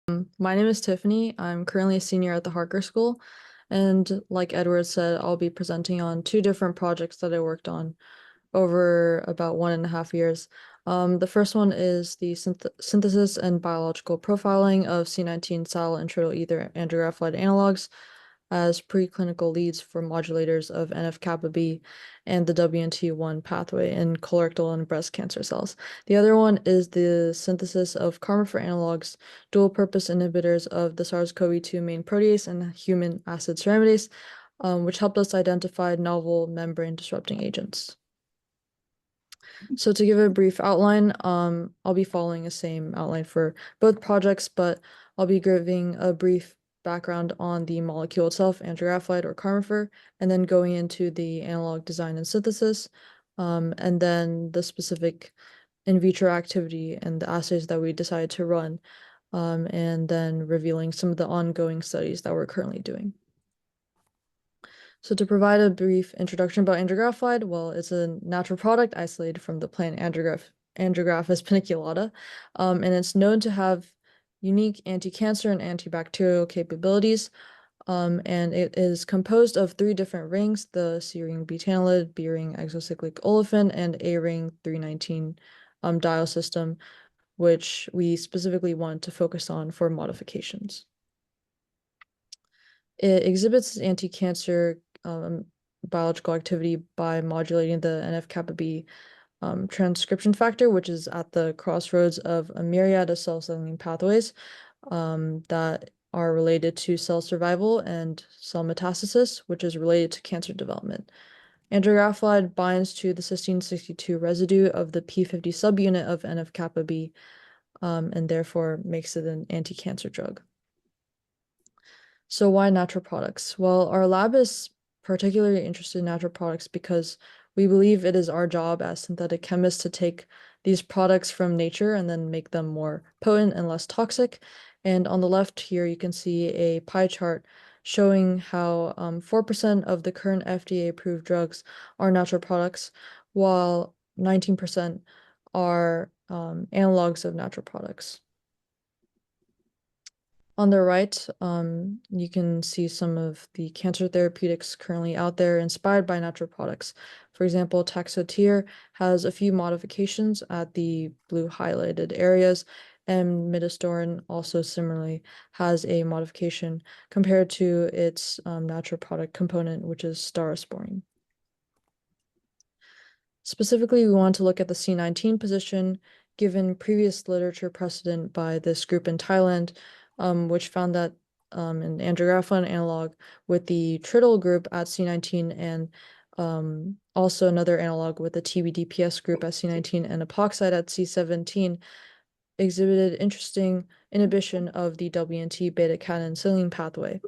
My name is Tiffany. I'm currently a senior at the Harker School, and like Edward said, I'll be presenting on two different projects that I worked on over about 1.5 years. The first one is the synthesis and biological profiling of C19 silyl and trityl ether andrographolide analogs as preclinical leads for modulators of Nf-kB and the Wnt1 pathway in colorectal and breast cancer cells. The other one is the synthesis of Carmofur analogs, dual-purpose inhibitors of the SARS-CoV-2 main protease and human acid ceramidase, which helped us identify novel membrane-disrupting agents. So to give a brief outline, I'll be following the same outline for both projects, but I'll be giving a brief background on the molecule itself, andrographolide or Carmofur, and then going into the analog design and synthesis, and then the specific in vitro activity and the assays that we decided to run, and then revealing some of the ongoing studies that we're currently doing. So to provide a brief introduction about andrographolide, well, it's a natural product isolated from the plant Andrographis paniculata, and it's known to have unique anti-cancer and antibacterial capabilities, and it is composed of 3 different rings, the C-ring butanylate, B-ring exocyclic olefin, and A-ring 319 diol system, which we specifically want to focus on for modifications. It exhibits anti-cancer biological activity by modulating the Nf-kB transcription factor, which is at the crossroads of a myriad of cell-signaling pathways that are related to cell survival and cell metastasis, which is related to cancer development. Andrographolide binds to the cysteine 62 residue of the P50 subunit of Nf-kB, and therefore makes it an anti-cancer drug. So why natural products? Well, our lab is particularly interested in natural products because we believe it is our job as synthetic chemists to take these products from nature and then make them more potent and less toxic. And on the left here, you can see a pie chart showing how 4% of the current FDA-approved drugs are natural products, while 19% are analogs of natural products. On the right, you can see some of the cancer therapeutics currently out there inspired by natural products. For example, Taxotere has a few modifications at the blue highlighted areas, and midostaurin also similarly has a modification compared to its natural product component, which is staurosporine. Specifically, we want to look at the C19 position, given previous literature precedent by this group in Thailand, which found that an andrographolide analog with the trityl group at C19 and also another analog with the TBDPS group at C19 and epoxide at C17 exhibited interesting inhibition of the Wnt beta-catenin pathway.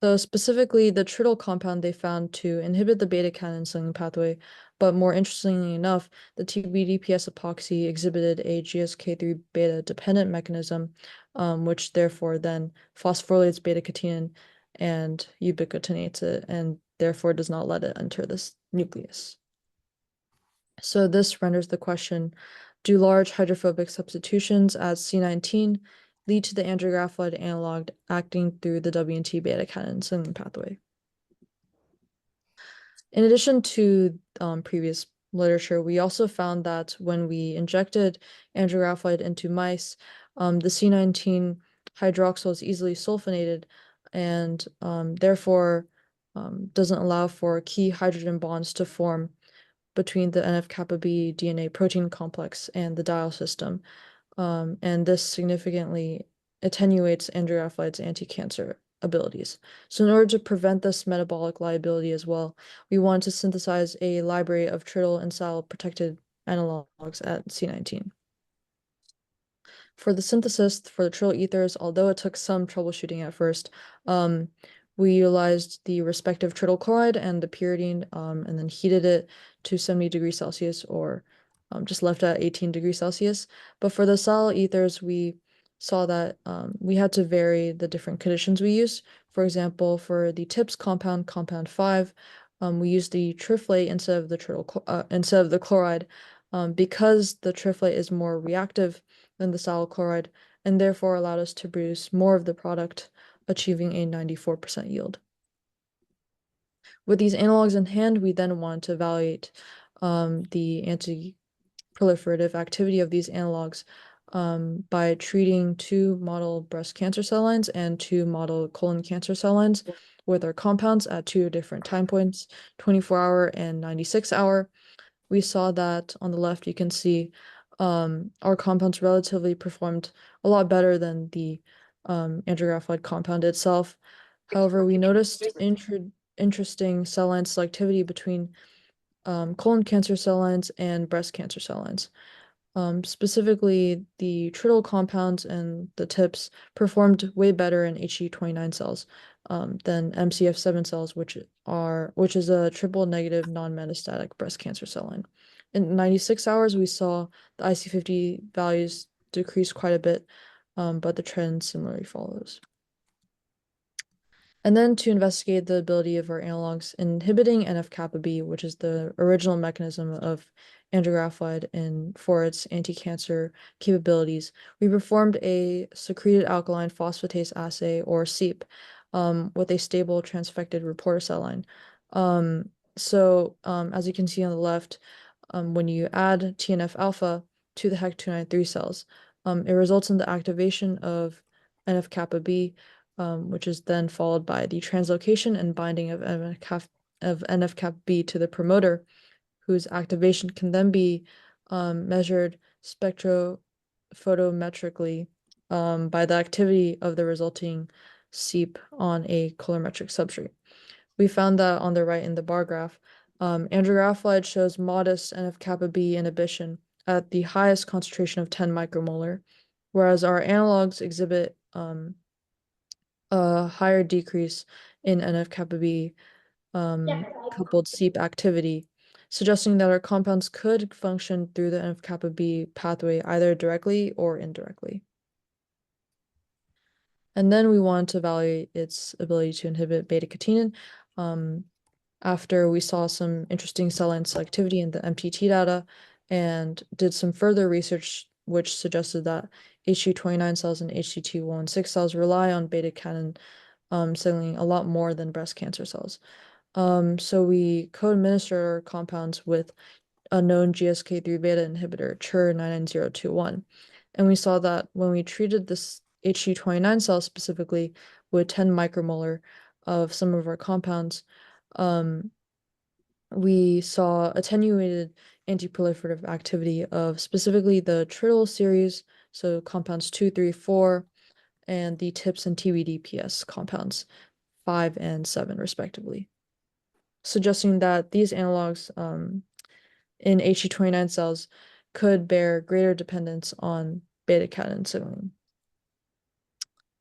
So specifically, the trityl compound they found to inhibit the beta-catenin pathway, but more interestingly enough, the TBDPS epoxy exhibited a GSK3 beta-dependent mechanism, which therefore then phosphorylates beta-catenin and ubiquitinates it, and therefore does not let it enter this nucleus. So this renders the question, do large hydrophobic substitutions at C19 lead to the andrographolide analog acting through the Wnt beta-catenin pathway? In addition to previous literature, we also found that when we injected andrographolide into mice, the C19 hydroxyl is easily sulfonated and therefore doesn't allow for key hydrogen bonds to form between the Nf-kB DNA protein complex and the diol system. And this significantly attenuates andrographolide anti-cancer abilities. So in order to prevent this metabolic liability as well, we want to synthesize a library of trityl and silyl protected analogs at C19. For the synthesis for the trityl ethers, although it took some troubleshooting at first, we utilized the respective trityl chloride and the pyridine, and then heated it to 70 degrees Celsius or just left at 18 degrees Celsius. But for the silyl ethers, we saw that we had to vary the different conditions we use. For example, for the TIPS compound, compound 5, we used the triflate instead of the chloride, because the triflate is more reactive than the silyl chloride, and therefore allowed us to produce more of the product, achieving a 94% yield. With these analogs in hand, we then want to evaluate the anti-proliferative activity of these analogs by treating 2 model breast cancer cell lines and 2 model colon cancer cell lines with our compounds at 2 different time points, 24-hour and 96-hour. We saw that on the left, you can see our compounds relatively performed a lot better than the andrographolide compound itself. However, we noticed interesting cell line selectivity between colon cancer cell lines and breast cancer cell lines. Specifically, the trityl compounds and the tips performed way better in HE29 cells than MCF7 cells, which is a triple negative non-metastatic breast cancer cell line. In 96 hours, we saw the IC50 values decrease quite a bit, but the trend similarly follows. And then to investigate the ability of our analogs inhibiting Nf-kB, which is the original mechanism of andrographolide and for its anti-cancer capabilities, we performed a secreted alkaline phosphatase assay, or SEEP, with a stable transfected reporter cell line. As you can see on the left, when you add TNF-alpha to the HEC293 cells, it results in the activation of Nf-kB, which is then followed by the translocation and binding of Nf-kB to the promoter, whose activation can then be measured spectrophotometrically by the activity of the resulting SEEP on a colorimetric substrate. We found that on the right in the bar graph, andrographolide shows modest Nf-kB inhibition at the highest concentration of 10 micromolar, whereas our analogs exhibit a higher decrease in Nf-kB coupled SEEP activity, suggesting that our compounds could function through the Nf-kB pathway either directly or indirectly. And then we want to evaluate its ability to inhibit beta-catenin. After we saw some interesting cell line selectivity in the MTT data and did some further research which suggested that HE29 cells and HT216 cells rely on beta-catenin signaling a lot more than breast cancer cells. So we co-administered our compounds with a known GSK3 beta inhibitor, CHR99021. And we saw that when we treated this HE29 cell specifically with 10 micromolar of some of our compounds, we saw attenuated antiproliferative activity of specifically the trityl series, so compounds 2, 3, 4, and the TIPS and TBDPS compounds 5 and 7, respectively, suggesting that these analogs in HE29 cells could bear greater dependence on beta-catenin signaling.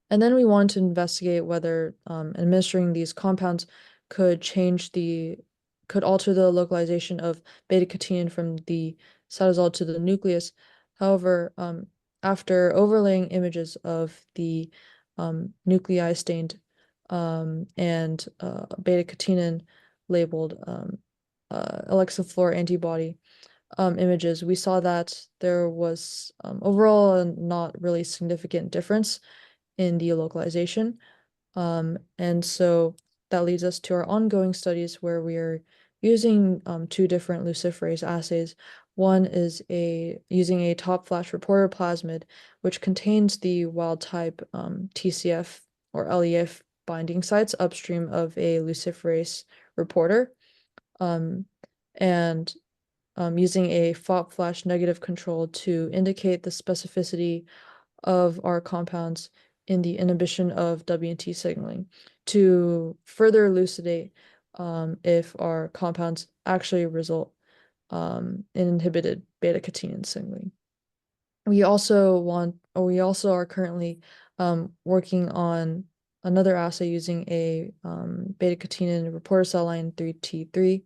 And then we wanted to investigate whether administering these compounds could alter the localization of beta-catenin from the cytosol to the nucleus. However, after overlaying images of the nuclei stained and beta-catenin labeled elixiflor antibody images, we saw that there was overall a not really significant difference in the localization. And so that leads us to our ongoing studies where we are using 2 different luciferase assays. One is using a top flash reporter plasmid, which contains the wild type TCF or LEF binding sites upstream of a luciferase reporter, and using a FOP flash negative control to indicate the specificity of our compounds in the inhibition of WNT signaling to further elucidate if our compounds actually result in inhibited beta-catenin signaling. We also are currently working on another assay using a beta-catenin reporter cell line 3T3,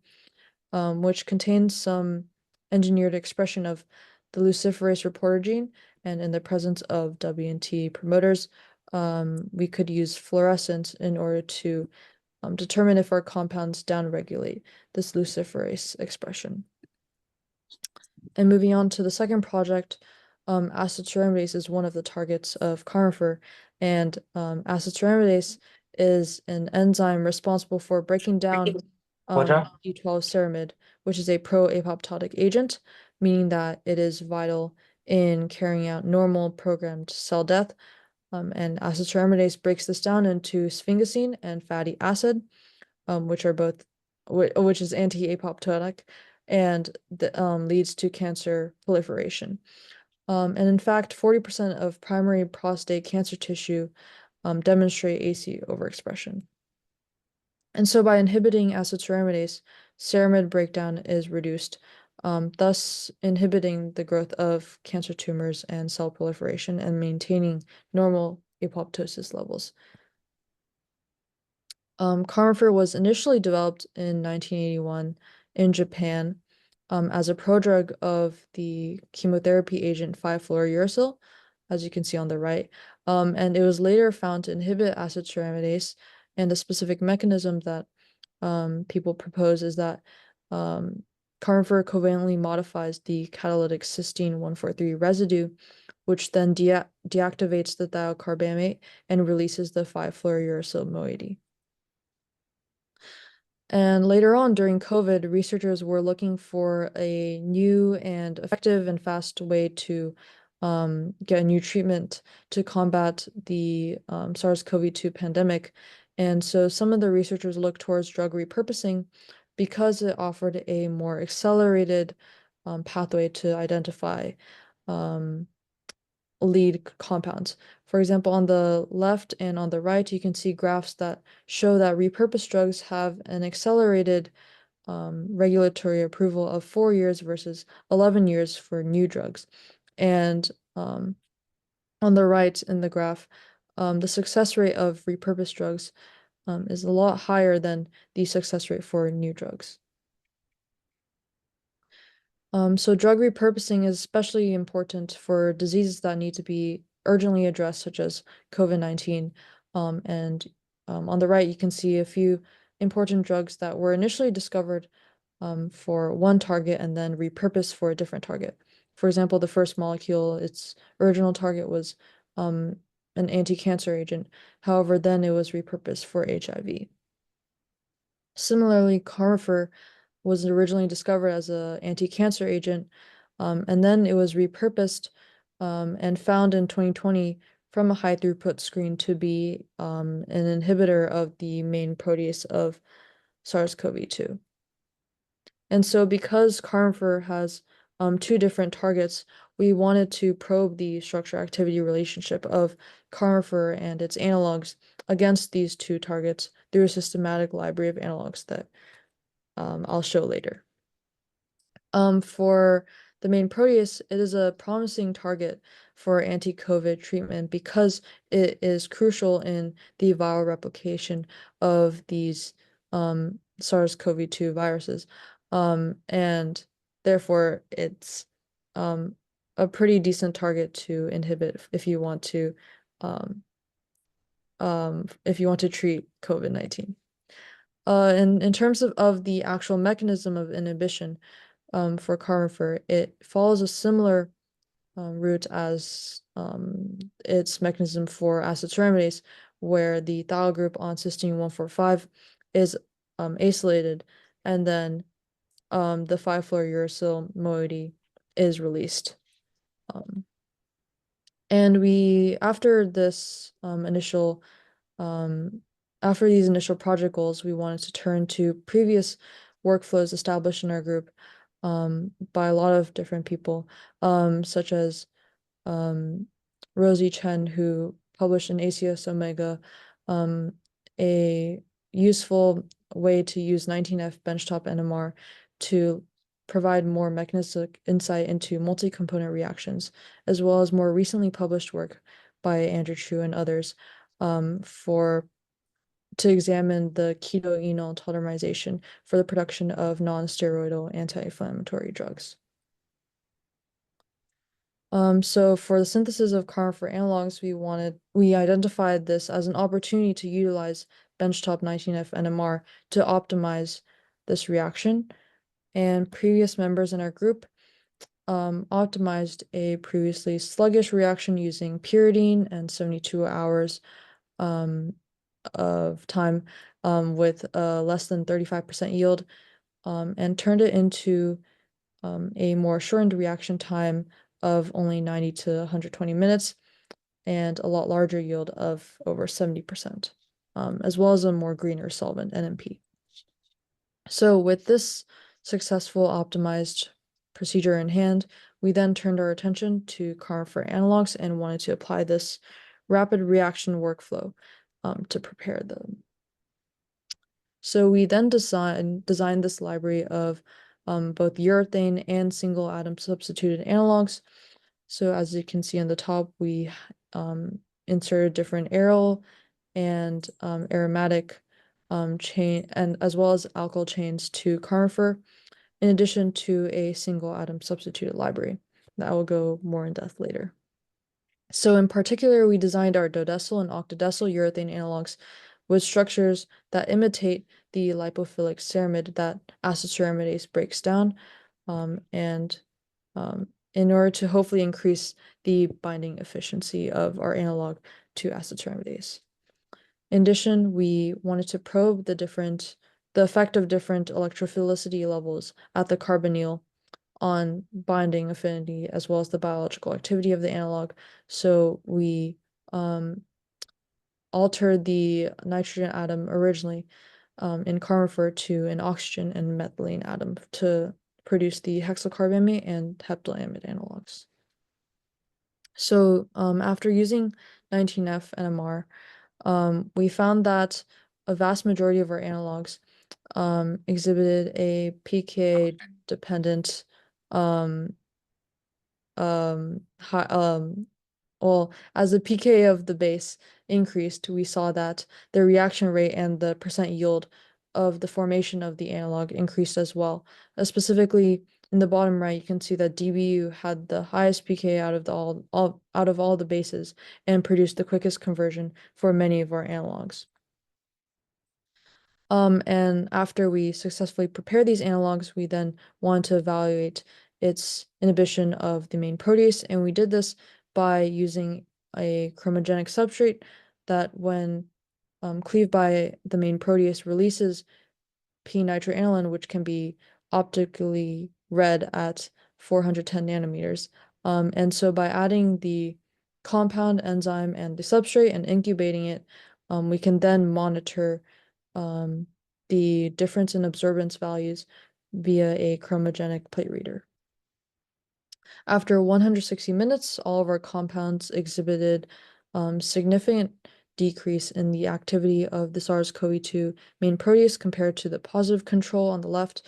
which contains some engineered expression of the luciferase reporter gene, and in the presence of WNT promoters, we could use fluorescence in order to determine if our compounds downregulate this luciferase expression. And moving on to the second project, acetoramidase is one of the targets of Carmofur, and acetoramidase is an enzyme responsible for breaking down D12 ceramide, which is a pro-apoptotic agent, meaning that it is vital in carrying out normal programmed cell death. And acetoramidase breaks this down into sphingosine and fatty acid, which are both, which is anti-apoptotic, and leads to cancer proliferation. And in fact, 40% of primary prostate cancer tissue demonstrate AC overexpression. And so by inhibiting acetoramidase, ceramide breakdown is reduced, thus inhibiting the growth of cancer tumors and cell proliferation and maintaining normal apoptosis levels. Carmofur was initially developed in 1981 in Japan as a prodrug of the chemotherapy agent 5-fluorouracil, as you can see on the right. And it was later found to inhibit acetoramidase, and a specific mechanism that people propose is that Carmofur covalently modifies the catalytic cysteine 143 residue, which then deactivates the thiocarbamate and releases the 5-fluorouracil moiety. And later on during COVID, researchers were looking for a new and effective and fast way to get a new treatment to combat the SARS-CoV-2 pandemic. And so some of the researchers looked towards drug repurposing because it offered a more accelerated pathway to identify lead compounds. For example, on the left and on the right, you can see graphs that show that repurposed drugs have an accelerated regulatory approval of 4 years versus 11 years for new drugs. And on the right in the graph, the success rate of repurposed drugs is a lot higher than the success rate for new drugs. So drug repurposing is especially important for diseases that need to be urgently addressed, such as COVID-19. And on the right, you can see a few important drugs that were initially discovered for one target and then repurposed for a different target. For example, the first molecule, its original target was an anti-cancer agent. However, then it was repurposed for HIV. Similarly, Carmofur was originally discovered as an anti-cancer agent, and then it was repurposed and found in 2020 from a high-throughput screen to be an inhibitor of the main protease of SARS-CoV-2. And so because Carmofur has two different targets, we wanted to probe the structure-activity relationship of Carmofur and its analogs against these two targets through a systematic library of analogs that I'll show later. For the main protease, it is a promising target for anti-COVID treatment because it is crucial in the viral replication of these SARS-CoV-2 viruses. And therefore, it's a pretty decent target to inhibit if you want to treat COVID-19. In terms of the actual mechanism of inhibition for Carmofur, it follows a similar route as its mechanism for acetoramidase, where the thiol group on cysteine 145 is acylated, and then the 5-fluorouracil moiety is released. And after this after these initial project goals, we wanted to turn to previous workflows established in our group by a lot of different people, such as Rosie Chen, who published in ACS Omega a useful way to use 19F benchtop NMR to provide more mechanistic insight into multi-component reactions, as well as more recently published work by Njoo and others to examine the keto-enol tolerization for the production of non-steroidal anti-inflammatory drugs. So for the synthesis of Carmofur analogs, we identified this as an opportunity to utilize benchtop 19F NMR to optimize this reaction. And previous members in our group optimized a previously sluggish reaction using pyridine and 72 hours of time with less than 35% yield, and turned it into a more shortened reaction time of only 90 to 120 minutes and a lot larger yield of over 70%, as well as a more greener solvent, NMP. So with this successful optimized procedure in hand, we then turned our attention to Carmofur analogs and wanted to apply this rapid reaction workflow to prepare them. So we then designed this library of both urethane and single atom substituted analogs. So as you can see on the top, we inserted different aryl and aromatic chain, and as well as alkyl chains to Carmofur, in addition to a single atom substituted library that I will go more in depth later. So in particular, we designed our dodecyl and octadecyl urethane analogs with structures that imitate the lipophilic ceramide that acetoceramidase breaks down, and in order to hopefully increase the binding efficiency of our analog to acetoceramidase. In addition, we wanted to probe the effect of different electrophilicity levels at the carbonyl on binding affinity as well as the biological activity of the analog. So we altered the nitrogen atom originally in Carmofur to an oxygen and methylene atom to produce the hexylcarbamate and heptylamide analogs. So after using 19F NMR, we found that a vast majority of our analogs exhibited a pK-dependent well, as the pK of the base increased, we saw that the reaction rate and the percent yield of the formation of the analog increased as well. Specifically, in the bottom right, you can see that DBU had the highest pK out of all the bases and produced the quickest conversion for many of our analogs. And after we successfully prepared these analogs, we then wanted to evaluate its inhibition of the main protease, and we did this by using a chromogenic substrate that, when cleaved by the main protease, releases p-nitroaniline, which can be optically read at 410 nanometers. And so by adding the compound, enzyme, and the substrate and incubating it, we can then monitor the difference in absorbance values via a chromogenic plate reader. After 160 minutes, all of our compounds exhibited significant decrease in the activity of the SARS-CoV-2 main protease compared to the positive control on the left,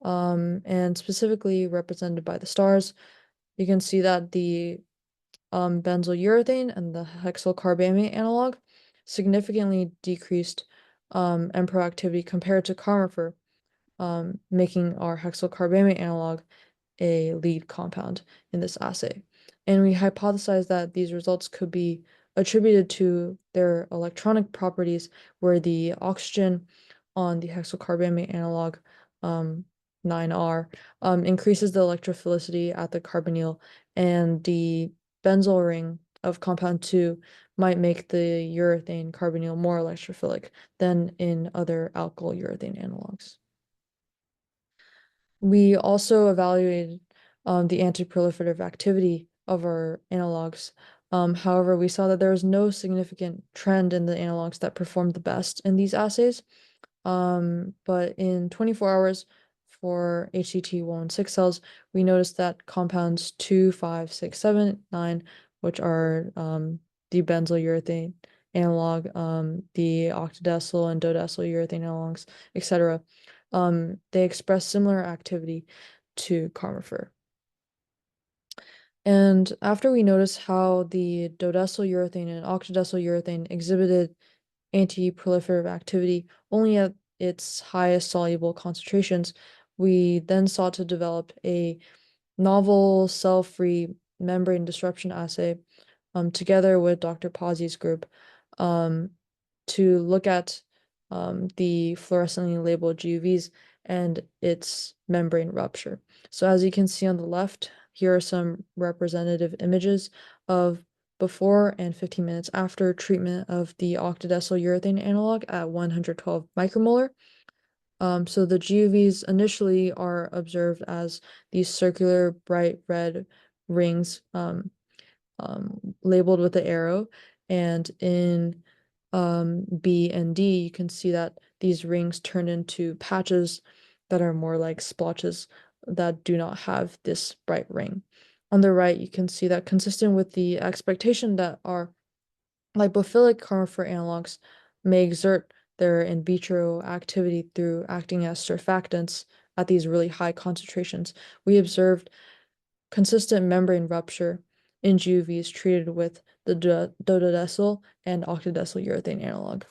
and specifically represented by the stars. You can see that the benzyl urethane and the hexylcarbamate analog significantly decreased MPRO activity compared to Carmofur, making our hexylcarbamate analog a lead compound in this assay. And we hypothesized that these results could be attributed to their electronic properties, where the oxygen on the hexylcarbamate analog 9R increases the electrophilicity at the carbonyl, and the benzyl ring of compound 2 might make the urethane carbonyl more electrophilic than in other alkyl urethane analogs. We also evaluated the antiproliferative activity of our analogs. However, we saw that there was no significant trend in the analogs that performed the best in these assays. But in 24 hours for HCT116 cells, we noticed that compounds 2, 5, 6, 7, 9, which are the benzyl urethane analog, the octadecyl and dodecyl urethane analogs, etc., they express similar activity to Carmofur. And after we noticed how the dodecyl urethane and octadecyl urethane exhibited anti-proliferative activity only at its highest soluble concentrations, we then sought to develop a novel cell-free membrane disruption assay together with Dr. Pazzi's group to look at the fluorescently labeled GUVs and its membrane rupture. So as you can see on the left, here are some representative images of before and 15 minutes after treatment of the octadecyl urethane analog at 112 micromolar. So the GUVs initially are observed as these circular bright red rings labeled with the arrow, and in B and D, you can see that these rings turn into patches that are more like splotches that do not have this bright ring. On the right, you can see that consistent with the expectation that our lipophilic Carmofur analogs may exert their in vitro activity through acting as surfactants at these really high concentrations. We observed consistent membrane rupture in GUVs treated with the dodecyl and octadecyl urethane analog.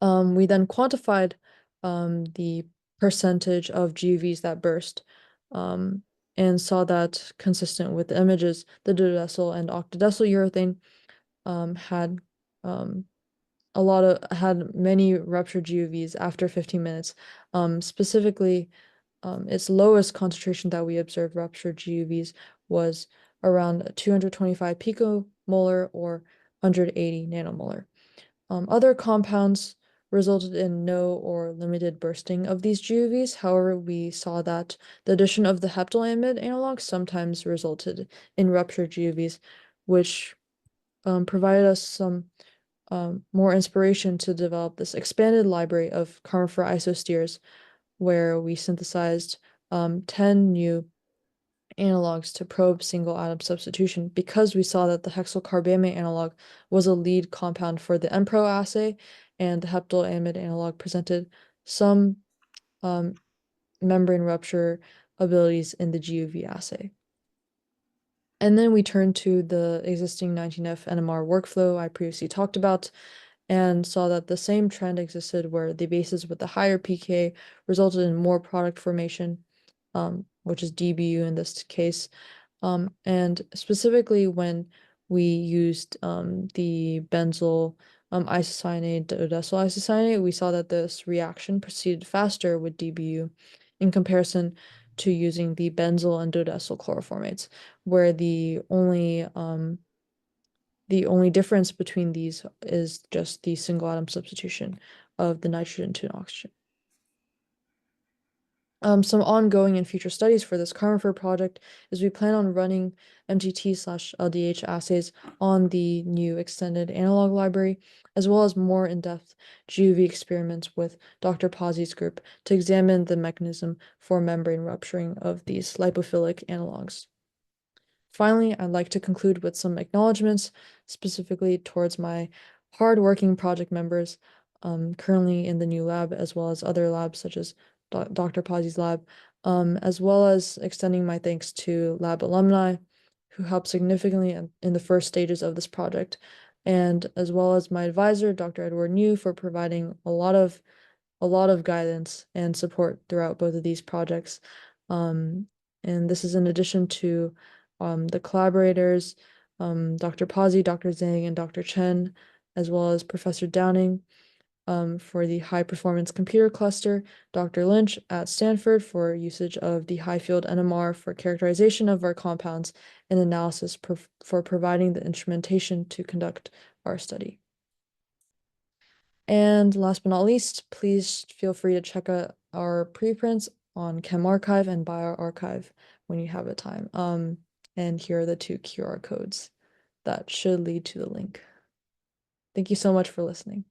We then quantified the percentage of GUVs that burst and saw that consistent with the images, the dodecyl and octadecyl urethane had had many ruptured GUVs after 15 minutes. Specifically, its lowest concentration that we observed ruptured GUVs was around 225 picomolar or 180 nanomolar. Other compounds resulted in no or limited bursting of these GUVs. However, we saw that the addition of the heptylamide analog sometimes resulted in ruptured GUVs, which provided us some more inspiration to develop this expanded library of Carmofur isosteres, where we synthesized 10 new analogs to probe single atom substitution because we saw that the hexyl carbamate analog was a lead compound for the MPRO assay, and the heptylamide analog presented some membrane rupture abilities in the GUV assay. And then we turned to the existing 19F NMR workflow I previously talked about and saw that the same trend existed where the bases with the higher pK resulted in more product formation, which is DBU in this case. And specifically when we used the benzyl isocyanate, dodecyl isocyanate, we saw that this reaction proceeded faster with DBU in comparison to using the benzyl and dodecyl chloroformates, where the only difference between these is just the single atom substitution of the nitrogen to an oxygen. Some ongoing and future studies for this Carmofur project is we plan on running MTT/LDH assays on the new extended analog library, as well as more in-depth GUV experiments with Dr. Pazzi's group to examine the mechanism for membrane rupturing of these lipophilic analogs. Finally, I'd like to conclude with some acknowledgements, specifically towards my hard-working project members currently in the new lab, as well as other labs such as Dr. Pazzi's lab, as well as extending my thanks to lab alumni who helped significantly in the first stages of this project, and as well as my advisor, Dr. Edward Njoo, for providing a lot of guidance and support throughout both of these projects. And this is in addition to the collaborators, Dr. Pazzi, Dr. Zhang, and Dr. Chen, as well as Professor Downing for the high performance computer cluster, Dr. Lynch at Stanford for usage of the high field NMR for characterization of our compounds and analysis for providing the instrumentation to conduct our study. And last but not least, please feel free to check out our preprints on ChemArchive and BioArchive when you have the time. And here are the 2 QR codes that should lead to the link. Thank you so much for listening.